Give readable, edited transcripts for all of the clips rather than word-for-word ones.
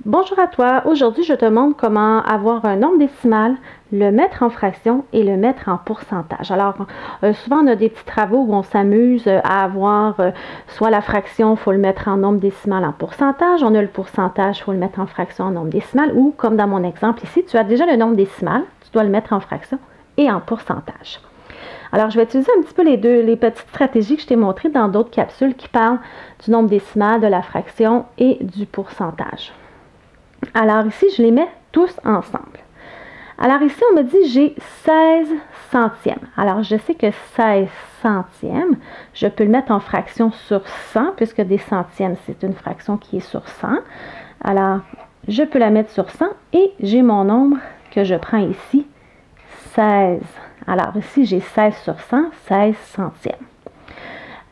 Bonjour à toi, aujourd'hui je te montre comment avoir un nombre décimal, le mettre en fraction et le mettre en pourcentage. Alors souvent on a des petits travaux où on s'amuse à avoir soit la fraction, il faut le mettre en nombre décimal en pourcentage, on a le pourcentage, il faut le mettre en fraction en nombre décimal, ou comme dans mon exemple ici, tu as déjà le nombre décimal, tu dois le mettre en fraction et en pourcentage. Alors, je vais utiliser un petit peu les petites stratégies que je t'ai montrées dans d'autres capsules qui parlent du nombre décimal, de la fraction et du pourcentage. Alors ici, je les mets tous ensemble. Alors ici, on me dit j'ai 16 centièmes. Alors, je sais que 16 centièmes, je peux le mettre en fraction sur 100, puisque des centièmes, c'est une fraction qui est sur 100. Alors, je peux la mettre sur 100 et j'ai mon nombre que je prends ici, 16. Alors ici, j'ai 16 sur 100, 16 centièmes.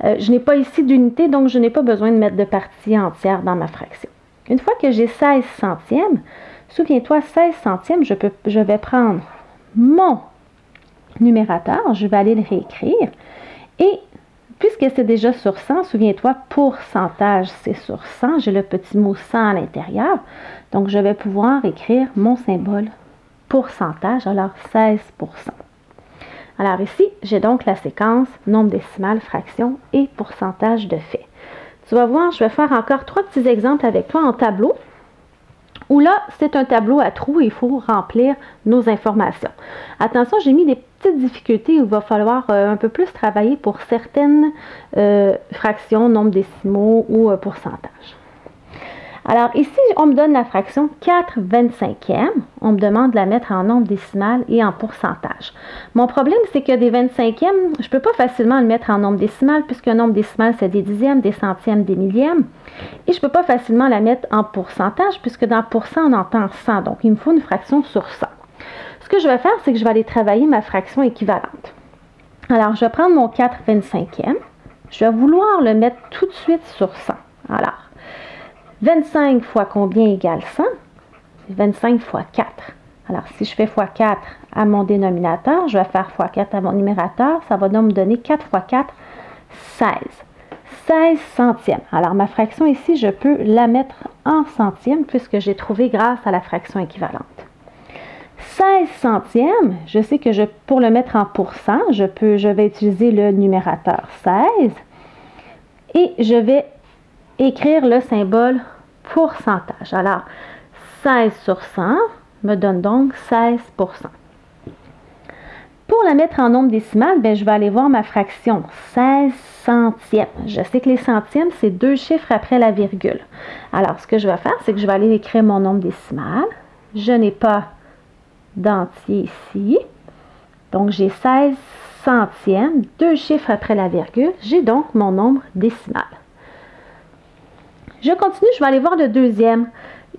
Je n'ai pas ici d'unité, donc je n'ai pas besoin de mettre de partie entière dans ma fraction. Une fois que j'ai 16 centièmes, souviens-toi, 16 centièmes, je vais prendre mon numérateur, je vais aller le réécrire. Et puisque c'est déjà sur 100, souviens-toi, pourcentage, c'est sur 100. J'ai le petit mot 100 à l'intérieur. Donc, je vais pouvoir écrire mon symbole pourcentage, alors 16%. Alors ici, j'ai donc la séquence nombre décimal, fraction et pourcentage de fait. Tu vas voir, je vais faire encore 3 petits exemples avec toi en tableau, où là, c'est un tableau à trous et il faut remplir nos informations. Attention, j'ai mis des petites difficultés où il va falloir un peu plus travailler pour certaines fractions, nombres décimaux ou pourcentages. Alors ici, on me donne la fraction 4/25e. On me demande de la mettre en nombre décimal et en pourcentage. Mon problème, c'est que des 25e, je ne peux pas facilement le mettre en nombre décimal, puisque un nombre décimal, c'est des dixièmes, des centièmes, des millièmes. Et je ne peux pas facilement la mettre en pourcentage, puisque dans pourcent, on entend 100. Donc, il me faut une fraction sur 100. Ce que je vais faire, c'est que je vais aller travailler ma fraction équivalente. Alors, je vais prendre mon 4/25e. Je vais vouloir le mettre tout de suite sur 100. Alors, 25 fois combien égale 100? 25 fois 4. Alors, si je fais fois 4 à mon dénominateur, je vais faire fois 4 à mon numérateur. Ça va donc me donner 4 fois 4, 16. 16 centièmes. Alors, ma fraction ici, je peux la mettre en centièmes puisque j'ai trouvé grâce à la fraction équivalente. 16 centièmes, je sais que pour le mettre en pourcent, je vais utiliser le numérateur 16 et je vais écrire le symbole pourcentage. Alors, 16 sur 100 me donne donc 16%. Pour la mettre en nombre décimal, je vais aller voir ma fraction 16 centièmes. Je sais que les centièmes, c'est 2 chiffres après la virgule. Alors, ce que je vais faire, c'est que je vais aller écrire mon nombre décimal. Je n'ai pas d'entier ici. Donc, j'ai 16 centièmes, 2 chiffres après la virgule. J'ai donc mon nombre décimal. Je continue, je vais aller voir le deuxième.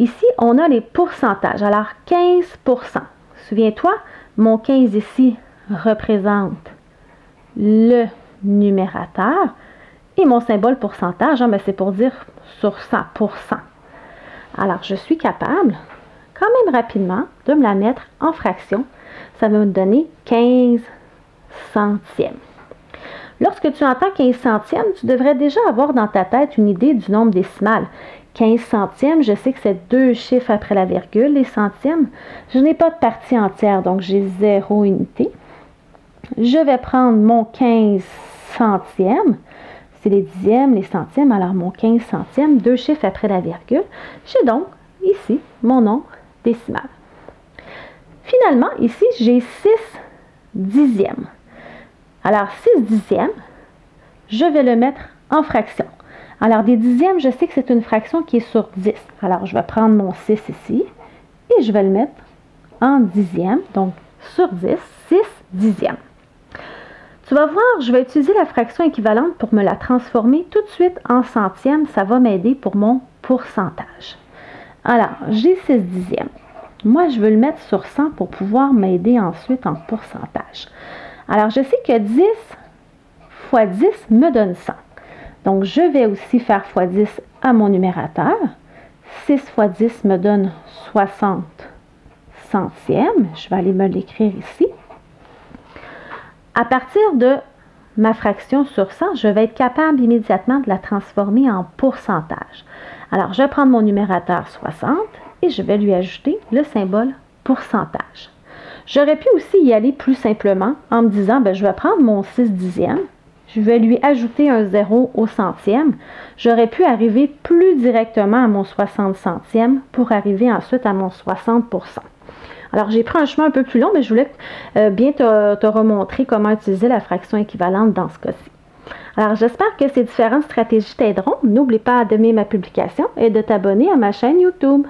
Ici, on a les pourcentages. Alors, 15%. Souviens-toi, mon 15 ici représente le numérateur. Et mon symbole pourcentage, c'est pour dire sur 100%. Alors, je suis capable, quand même rapidement, de me la mettre en fraction. Ça va me donner 15 centièmes. Lorsque tu entends 15 centièmes, tu devrais déjà avoir dans ta tête une idée du nombre décimal. 15 centièmes, je sais que c'est 2 chiffres après la virgule, les centièmes. Je n'ai pas de partie entière, donc j'ai 0 unité. Je vais prendre mon 15 centièmes. C'est les dixièmes, les centièmes. Alors, mon 15 centièmes, 2 chiffres après la virgule. J'ai donc ici mon nombre décimal. Finalement, ici, j'ai 6 dixièmes. Alors, 6 dixièmes, je vais le mettre en fraction. Alors, des dixièmes, je sais que c'est une fraction qui est sur 10. Alors, je vais prendre mon 6 ici et je vais le mettre en dixièmes. Donc, sur 10, 6 dixièmes. Tu vas voir, je vais utiliser la fraction équivalente pour me la transformer tout de suite en centièmes. Ça va m'aider pour mon pourcentage. Alors, j'ai 6 dixièmes. Moi, je veux le mettre sur 100 pour pouvoir m'aider ensuite en pourcentage. Alors, je sais que 10 fois 10 me donne 100. Donc, je vais aussi faire fois 10 à mon numérateur. 6 fois 10 me donne 60 centièmes. Je vais aller me l'écrire ici. À partir de ma fraction sur 100, je vais être capable immédiatement de la transformer en pourcentage. Alors, je vais prendre mon numérateur 60 et je vais lui ajouter le symbole pourcentage. J'aurais pu aussi y aller plus simplement en me disant, je vais prendre mon 6 dixièmes, je vais lui ajouter un 0 au centième. J'aurais pu arriver plus directement à mon 60 centièmes pour arriver ensuite à mon 60%. Alors, j'ai pris un chemin un peu plus long, mais je voulais bien te remontrer comment utiliser la fraction équivalente dans ce cas-ci. Alors, j'espère que ces différentes stratégies t'aideront. N'oublie pas d'aimer ma publication et de t'abonner à ma chaîne YouTube.